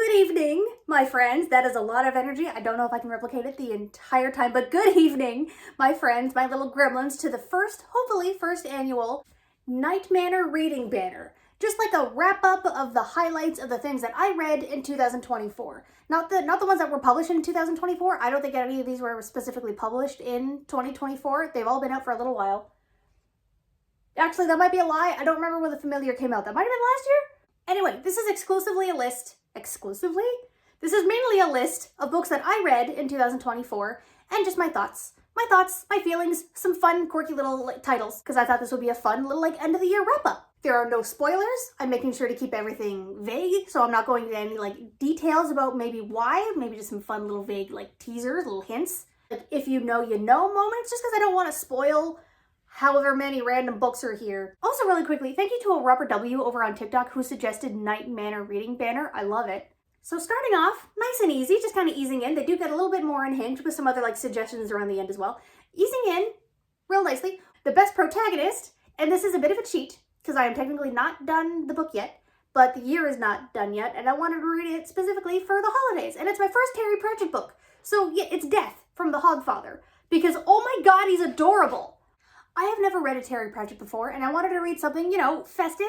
Good evening, my friends. That is a lot of energy. I don't know if I can replicate it the entire time, but good evening, my friends, my little gremlins, to the hopefully first annual Night Manor reading banner. Just like a wrap up of the highlights of the things that I read in 2024. Not the ones that were published in 2024. I don't think any of these were specifically published in 2024. They've all been out for a little while. Actually, that might be a lie. I don't remember when The Familiar came out. That might have been last year? Anyway, this is exclusively a list. Exclusively? This is mainly a list of books that I read in 2024 and just my thoughts. My feelings, some fun, quirky little titles, because I thought this would be a fun little end of the year wrap up. There are no spoilers. I'm making sure to keep everything vague, so I'm not going into any details about maybe why, maybe just some fun little vague teasers, little hints. If you know moments, just because I don't want to spoil however many random books are here. Also, really quickly, thank you to a Robert W. over on TikTok who suggested Night Manor reading banner. I love it. So starting off, nice and easy, just kind of easing in. They do get a little bit more unhinged with some other suggestions around the end as well. Easing in, real nicely, the best protagonist, and this is a bit of a cheat, because I am technically not done the book yet, but the year is not done yet, and I wanted to read it specifically for the holidays, and it's my first Terry Pratchett book. So yeah, it's Death from the Hogfather, because oh my god, he's adorable! I have never read a Terry Pratchett before, and I wanted to read something, festive,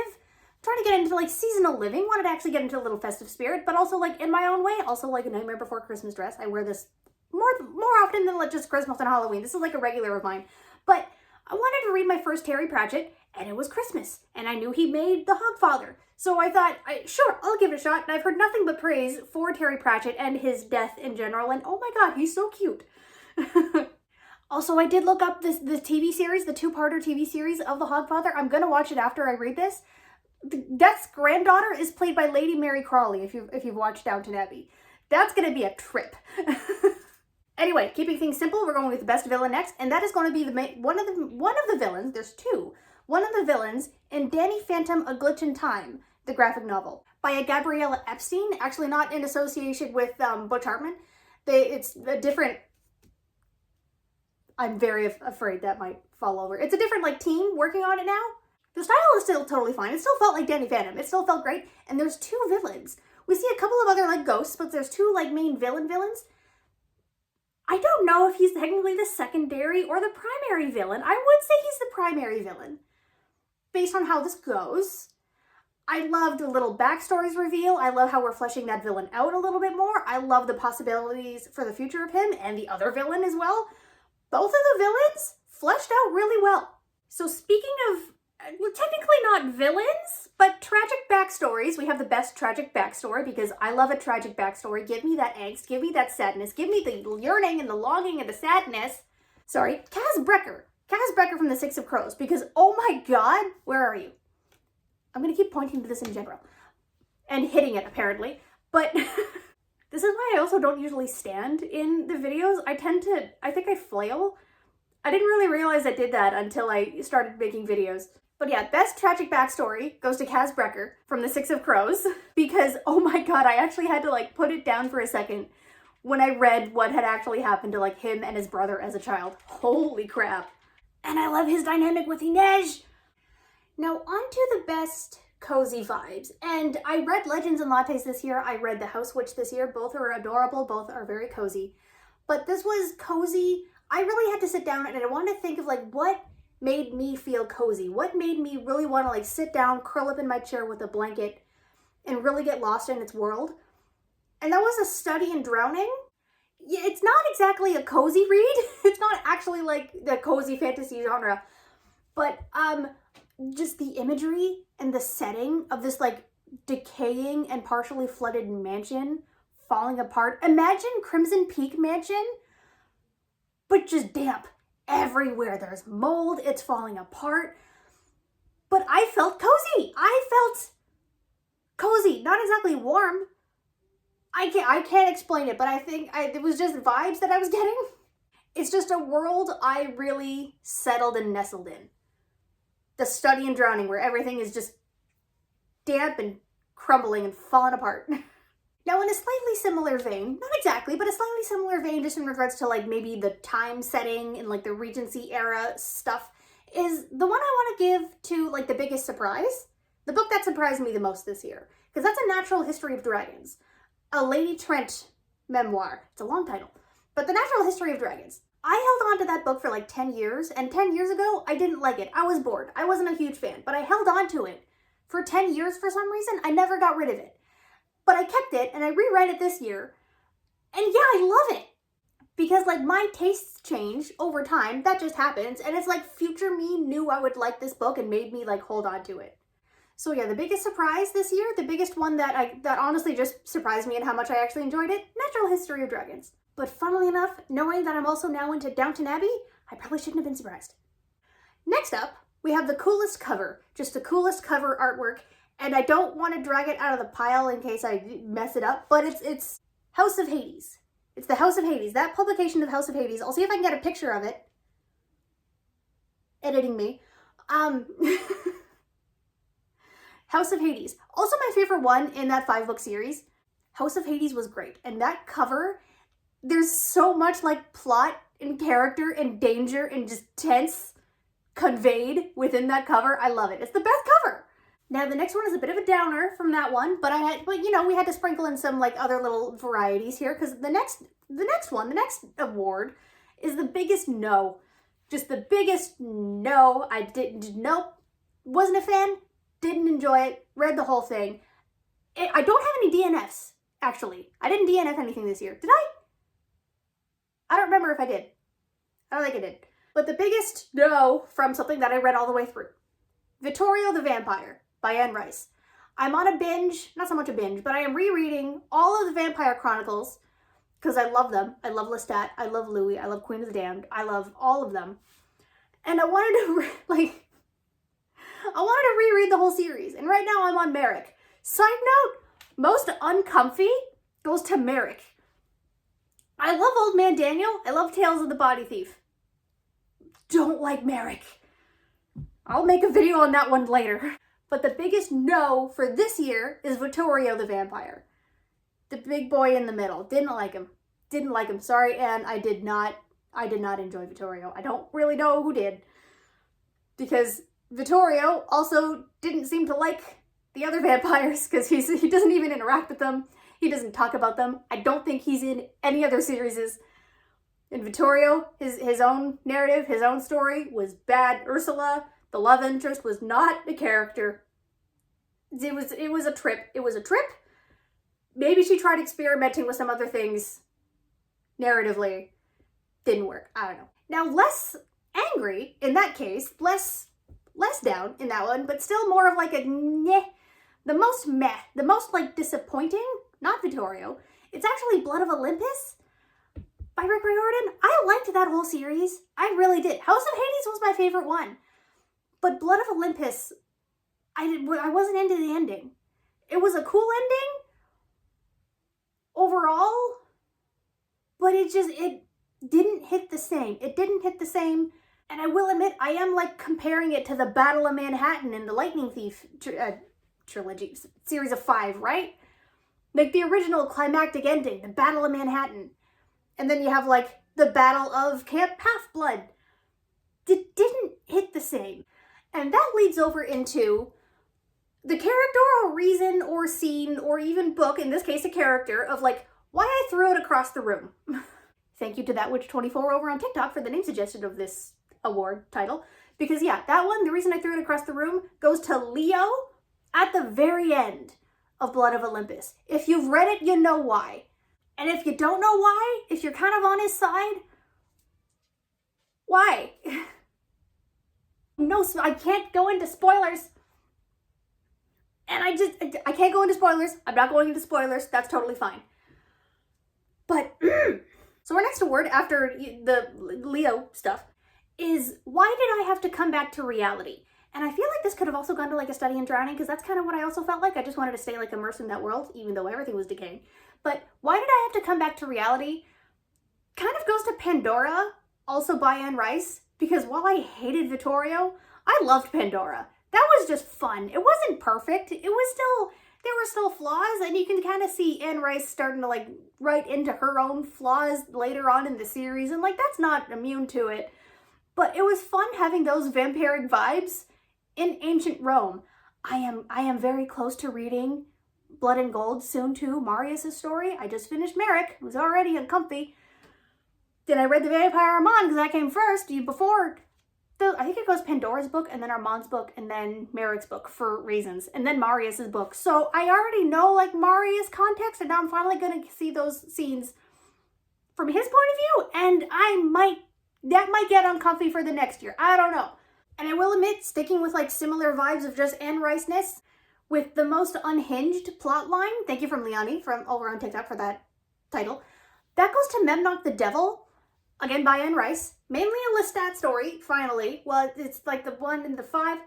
trying to get into seasonal living, wanted to actually get into a little festive spirit, but also in my own way, also a Nightmare Before Christmas dress. I wear this more often than just Christmas and Halloween. This is a regular of mine. But I wanted to read my first Terry Pratchett, and it was Christmas, and I knew he made The Hogfather. So I thought, sure, I'll give it a shot, and I've heard nothing but praise for Terry Pratchett and his death in general, and oh my god, he's so cute. Also, I did look up the TV series, the two-parter TV series of The Hogfather. I'm gonna watch it after I read this. Death's granddaughter is played by Lady Mary Crawley, if you've watched Downton Abbey. That's gonna be a trip. Anyway, keeping things simple, we're going with the best villain next, and that is going to be one of the villains. There's two. One of the villains in Danny Phantom: A Glitch in Time, the graphic novel by a Gabriella Epstein. Actually, not in association with Butch Hartman. It's a different. I'm very afraid that might fall over. It's a different team working on it now. The style is still totally fine. It still felt like Danny Phantom. It still felt great. And there's two villains. We see a couple of other ghosts, but there's two main villains. I don't know if he's technically the secondary or the primary villain. I would say he's the primary villain, based on how this goes. I loved the little backstories reveal. I love how we're fleshing that villain out a little bit more. I love the possibilities for the future of him and the other villain as well. Both of the villains fleshed out really well. So speaking of, technically not villains, but tragic backstories. We have the best tragic backstory because I love a tragic backstory. Give me that angst, give me that sadness, give me the yearning and the longing and the sadness. Sorry, Kaz Brecker from the Six of Crows, because oh my god, where are you? I'm gonna keep pointing to this in general and hitting it apparently, but this is why I also don't usually stand in the videos. I think I flail. I didn't really realize I did that until I started making videos. But yeah, best tragic backstory goes to Kaz Brecker from the Six of Crows, because oh my god, I actually had to put it down for a second when I read what had actually happened to him and his brother as a child. Holy crap. And I love his dynamic with Inej. Now on to the best cozy vibes. And I read Legends and Lattes this year. I read The House Witch this year. Both are adorable. Both are very cozy. But this was cozy. I really had to sit down and I wanted to think of what made me feel cozy. What made me really want to sit down, curl up in my chair with a blanket and really get lost in its world. And that was A Study in Drowning. Yeah, it's not exactly a cozy read. It's not actually the cozy fantasy genre. But just the imagery and the setting of this decaying and partially flooded mansion falling apart. Imagine Crimson Peak Mansion, but just damp everywhere. There's mold, it's falling apart. But I felt cozy. I felt cozy, not exactly warm. I can't explain it, but I think it was just vibes that I was getting. It's just a world I really settled and nestled in. The Study in Drowning, where everything is just damp and crumbling and falling apart. Now, in a slightly similar vein, not exactly, but a slightly similar vein just in regards to maybe the time setting and the Regency era stuff, is the one I want to give to the biggest surprise. The book that surprised me the most this year, because that's A Natural History of Dragons. a Lady Trent memoir. It's a long title. But The Natural History of Dragons. I held on to that book for like 10 years, and 10 years ago, I didn't like it. I was bored. I wasn't a huge fan, but I held on to it for 10 years for some reason. I never got rid of it. But I kept it, and I reread it this year, and yeah, I love it. Because like my tastes change over time, that just happens, and it's like future me knew I would like this book and made me like hold on to it. So yeah, the biggest surprise this year, the biggest one that honestly just surprised me and how much I actually enjoyed it, Natural History of Dragons. But funnily enough, knowing that I'm also now into Downton Abbey, I probably shouldn't have been surprised. Next up, we have the coolest cover, just the coolest cover artwork, and I don't want to drag it out of the pile in case I mess it up, but it's House of Hades. It's the House of Hades, that publication of House of Hades. I'll see if I can get a picture of it. Editing me. House of Hades. Also my favorite one in that 5-book series. House of Hades was great. And that cover, there's so much like plot and character and danger and just tense conveyed within that cover. I love it. It's the best cover. Now the next one is a bit of a downer from that one, but you know, we had to sprinkle in some like other little varieties here because the next award is the biggest no. Just the biggest no. Nope. Wasn't a fan. Didn't enjoy it. Read the whole thing. I don't have any DNFs, actually. I didn't DNF anything this year. Did I? I don't remember if I did. I don't think I did. But the biggest no from something that I read all the way through. Vittorio the Vampire by Anne Rice. I'm on a binge, not so much a binge, but I am rereading all of the Vampire Chronicles because I love them. I love Lestat. I love Louis. I love Queen of the Damned. I love all of them. And I wanted to, reread the whole series. And right now I'm on Merrick. Side note, most uncomfy goes to Merrick. I love Old Man Daniel. I love Tales of the Body Thief. Don't like Merrick. I'll make a video on that one later. But the biggest no for this year is Vittorio the Vampire. The big boy in the middle. Didn't like him. Didn't like him. Sorry, Anne. I did not enjoy Vittorio. I don't really know who did. Because Vittorio also didn't seem to like the other vampires because he doesn't even interact with them. He doesn't talk about them. I don't think he's in any other series. And Vittorio, his own narrative, his own story was bad. Ursula, the love interest, was not a character. It was a trip. It was a trip. Maybe she tried experimenting with some other things narratively. Didn't work. I don't know. Now, less angry in that case, less down in that one, but still more of like a meh. The most like disappointing, not Vittorio. It's actually Blood of Olympus by Rick Riordan. I liked that whole series. I really did. House of Hades was my favorite one. But Blood of Olympus, I wasn't into the ending. It was a cool ending overall, but it didn't hit the same. It didn't hit the same. And I will admit, I am like comparing it to the Battle of Manhattan and the Lightning Thief trilogy, series of 5, right? Like the original climactic ending, the Battle of Manhattan. And then you have like the Battle of Camp Half-Blood. It didn't hit the same. And that leads over into the character or reason or scene or even book, in this case a character, of like why I threw it across the room. Thank you to ThatWitch24 over on TikTok for the name suggestion of this award title. Because yeah, that one, the reason I threw it across the room, goes to Leo at the very end of Blood of Olympus. If you've read it, you know why. And if you don't know why, if you're kind of on his side, why? No, I can't go into spoilers. And I can't go into spoilers. I'm not going into spoilers. That's totally fine. But, so our next award after the Leo stuff is, why did I have to come back to reality? And I feel like this could have also gone to like A Study in Drowning, because that's kind of what I also felt like. I just wanted to stay like immersed in that world, even though everything was decaying. But why did I have to come back to reality? Kind of goes to Pandora, also by Anne Rice, because while I hated Vittorio, I loved Pandora. That was just fun. It wasn't perfect. There were still flaws, and you can kind of see Anne Rice starting to like write into her own flaws later on in the series, and like that's not immune to it. But it was fun having those vampiric vibes in ancient Rome. I am very close to reading Blood and Gold, soon too, Marius' story. I just finished Merrick, it was already uncomfy. Then I read the Vampire Armand because that came first, before, I think it goes Pandora's book, and then Armand's book, and then Merrick's book for reasons, and then Marius' book. So I already know like Marius context, and now I'm finally gonna see those scenes from his point of view, and that might get uncomfy for the next year. I don't know. And I will admit, sticking with like similar vibes of just Anne Rice-ness, with the most unhinged plot line, thank you from Leonie from over on TikTok for that title, that goes to Memnoch the Devil, again by Anne Rice, mainly a Lestat story, finally. Well, it's like the 1 and the 5.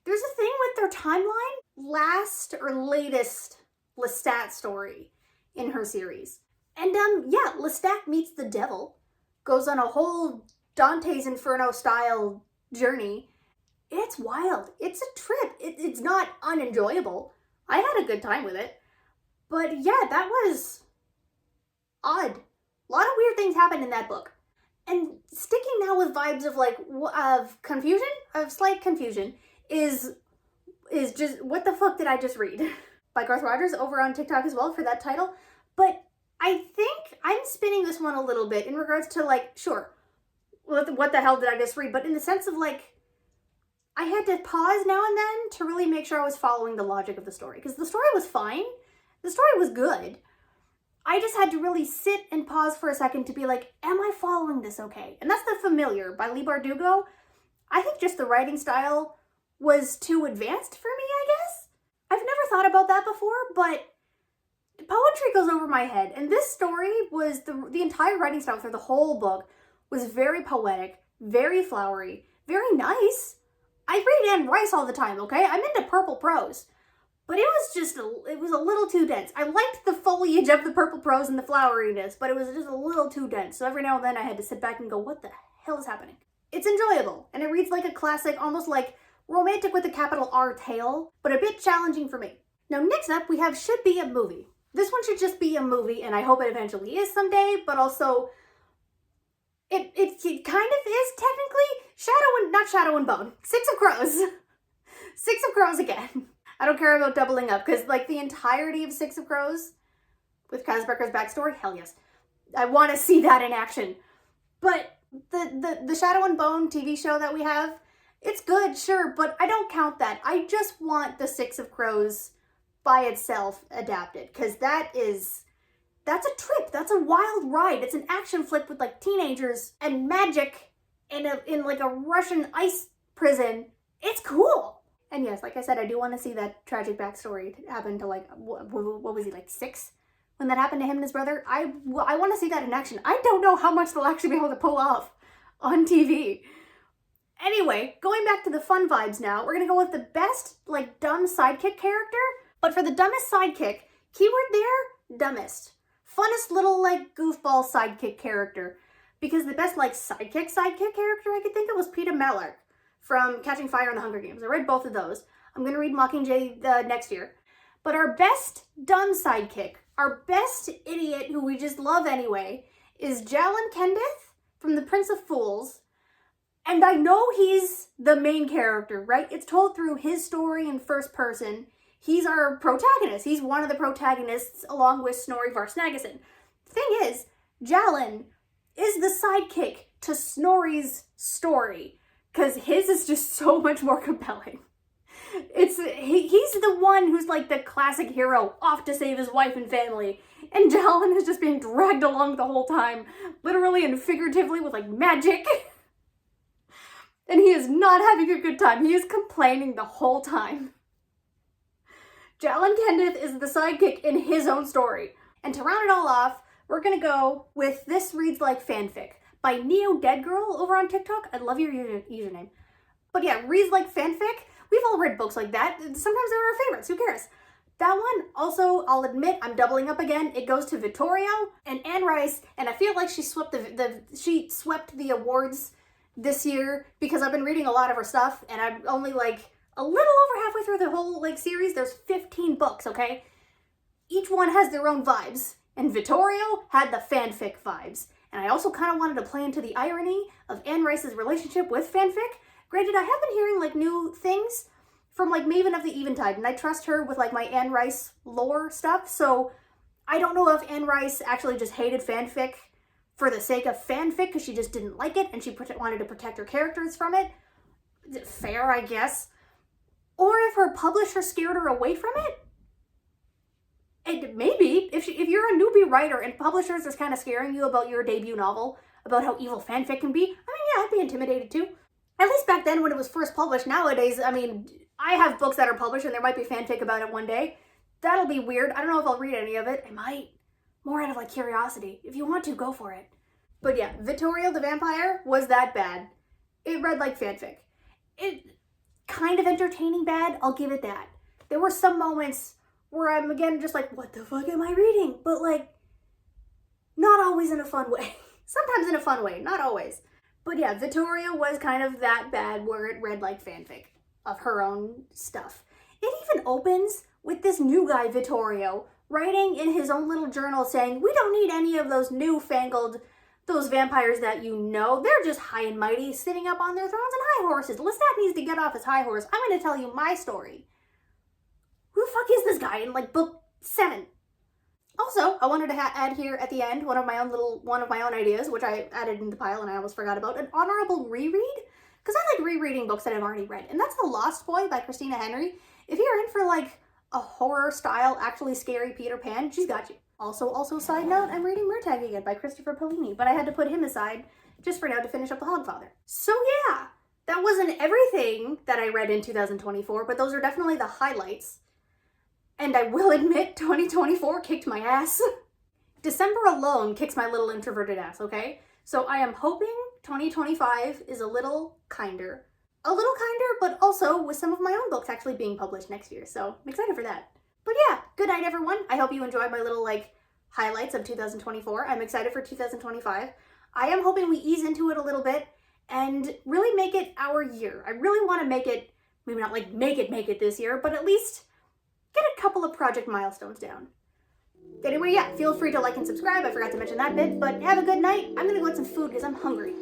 There's a thing with their timeline, last or latest Lestat story in her series. And yeah, Lestat meets the devil, goes on a whole Dante's Inferno style journey. It's wild. It's a trip. It's not unenjoyable. I had a good time with it. But yeah, that was odd. A lot of weird things happened in that book. And sticking now with vibes of like, of confusion, of slight confusion, is just, what the fuck did I just read? By Garth Rogers over on TikTok as well for that title. But I think I'm spinning this one a little bit in regards to like, sure, what the hell did I just read? But in the sense of like, I had to pause now and then to really make sure I was following the logic of the story. Because the story was fine. The story was good. I just had to really sit and pause for a second to be like, am I following this okay? And that's The Familiar by Leigh Bardugo. I think just the writing style was too advanced for me, I guess. I've never thought about that before, but poetry goes over my head. And this story was, the entire writing style through the whole book was very poetic, very flowery, very nice. I read Anne Rice all the time, okay? I'm into purple prose. But it was just, it was a little too dense. I liked the foliage of the purple prose and the floweriness, but it was just a little too dense. So every now and then I had to sit back and go, what the hell is happening? It's enjoyable, and it reads like a classic, almost like romantic with a capital R tale, but a bit challenging for me. Now next up, we have Should Be a Movie. This one should just be a movie, and I hope it eventually is someday, but also, it kind of is technically not Shadow and Bone. Six of Crows. Six of Crows again. I don't care about doubling up, because like the entirety of Six of Crows with Kaz Becker's backstory, hell yes. I want to see that in action. But the Shadow and Bone TV show that we have, it's good, sure, but I don't count that. I just want the Six of Crows by itself adapted, because that's a trip. That's a wild ride. It's an action flick with like teenagers and magic in like a Russian ice prison. It's cool. And yes, like I said, I do want to see that tragic backstory happen to like, what was he, like 6? When that happened to him and his brother? I want to see that in action. I don't know how much they'll actually be able to pull off on TV. Anyway, going back to the fun vibes now, we're going to go with the best, like, dumb sidekick character. But for the dumbest sidekick, keyword there, dumbest. Funnest little, like, goofball sidekick character. Because the best, like, sidekick character I could think of was Peeta Mellark from Catching Fire and the Hunger Games. I read both of those. I'm going to read Mockingjay next year. But our best dumb sidekick, our best idiot who we just love anyway, is Jalyn Kendith from The Prince of Fools. And I know he's the main character, right? It's told through his story in first person. He's our protagonist. He's one of the protagonists along with Snorri Varsnagisson. Thing is, Jalyn is the sidekick to Snorri's story, because his is just so much more compelling. He's the one who's like the classic hero, off to save his wife and family, and Jalyn is just being dragged along the whole time, literally and figuratively with like magic. And he is not having a good time. He is complaining the whole time. Jalyn Kendith is the sidekick in his own story. And to round it all off, we're gonna go with This Reads Like Fanfic by Neo Dead Girl over on TikTok. I love your username. But yeah, reads like fanfic. We've all read books like that. Sometimes they're our favorites. Who cares? That one, also, I'll admit, I'm doubling up again. It goes to Vittorio and Anne Rice, and I feel like she swept the awards this year because I've been reading a lot of her stuff, and I'm only like a little over halfway through the whole like series. There's 15 books, okay? Each one has their own vibes, and Vittorio had the fanfic vibes. And I also kind of wanted to play into the irony of Anne Rice's relationship with fanfic. Granted, I have been hearing like new things from like Maven of the Eventide, and I trust her with like my Anne Rice lore stuff, so I don't know if Anne Rice actually just hated fanfic for the sake of fanfic because she just didn't like it and she wanted to protect her characters from it. Fair, I guess. Or if her publisher scared her away from it. And maybe, if you're a newbie writer and publishers are kind of scaring you about your debut novel, about how evil fanfic can be, I mean, yeah, I'd be intimidated too. At least back then when it was first published. Nowadays, I mean, I have books that are published and there might be fanfic about it one day. That'll be weird. I don't know if I'll read any of it. I might. More out of like curiosity. If you want to, go for it. But yeah, Vittorio the Vampire was that bad. It read like fanfic. It kind of entertaining bad, I'll give it that. There were some moments where I'm again just like, what the fuck am I reading? But like, not always in a fun way. Sometimes in a fun way, not always. But yeah, Vittorio was kind of that bad where it read like fanfic of her own stuff. It even opens with this new guy, Vittorio, writing in his own little journal saying, we don't need any of those newfangled, those vampires that you know. They're just high and mighty, sitting up on their thrones and high horses. Lestat needs to get off his high horse. I'm going to tell you my story. Who the fuck is this guy in like book 7? Also, I wanted to add here at the end one of my own ideas, which I added in the pile and I almost forgot about, an honorable reread. Because I like rereading books that I've already read. And that's The Lost Boy by Christina Henry. If you're in for like a horror style, actually scary Peter Pan, she's got you. Also side note, I'm reading Murtagh again by Christopher Paolini, but I had to put him aside just for now to finish up The Hogfather. So yeah, that wasn't everything that I read in 2024, but those are definitely the highlights. And I will admit, 2024 kicked my ass. December alone kicks my little introverted ass, okay? So I am hoping 2025 is a little kinder. But also with some of my own books actually being published next year. So I'm excited for that. But yeah, good night everyone. I hope you enjoyed my little like highlights of 2024. I'm excited for 2025. I am hoping we ease into it a little bit and really make it our year. I really want to make it, maybe not like make it this year, but at least get a couple of project milestones down. Anyway, yeah, feel free to like and subscribe. I forgot to mention that bit, but have a good night. I'm gonna go get some food because I'm hungry.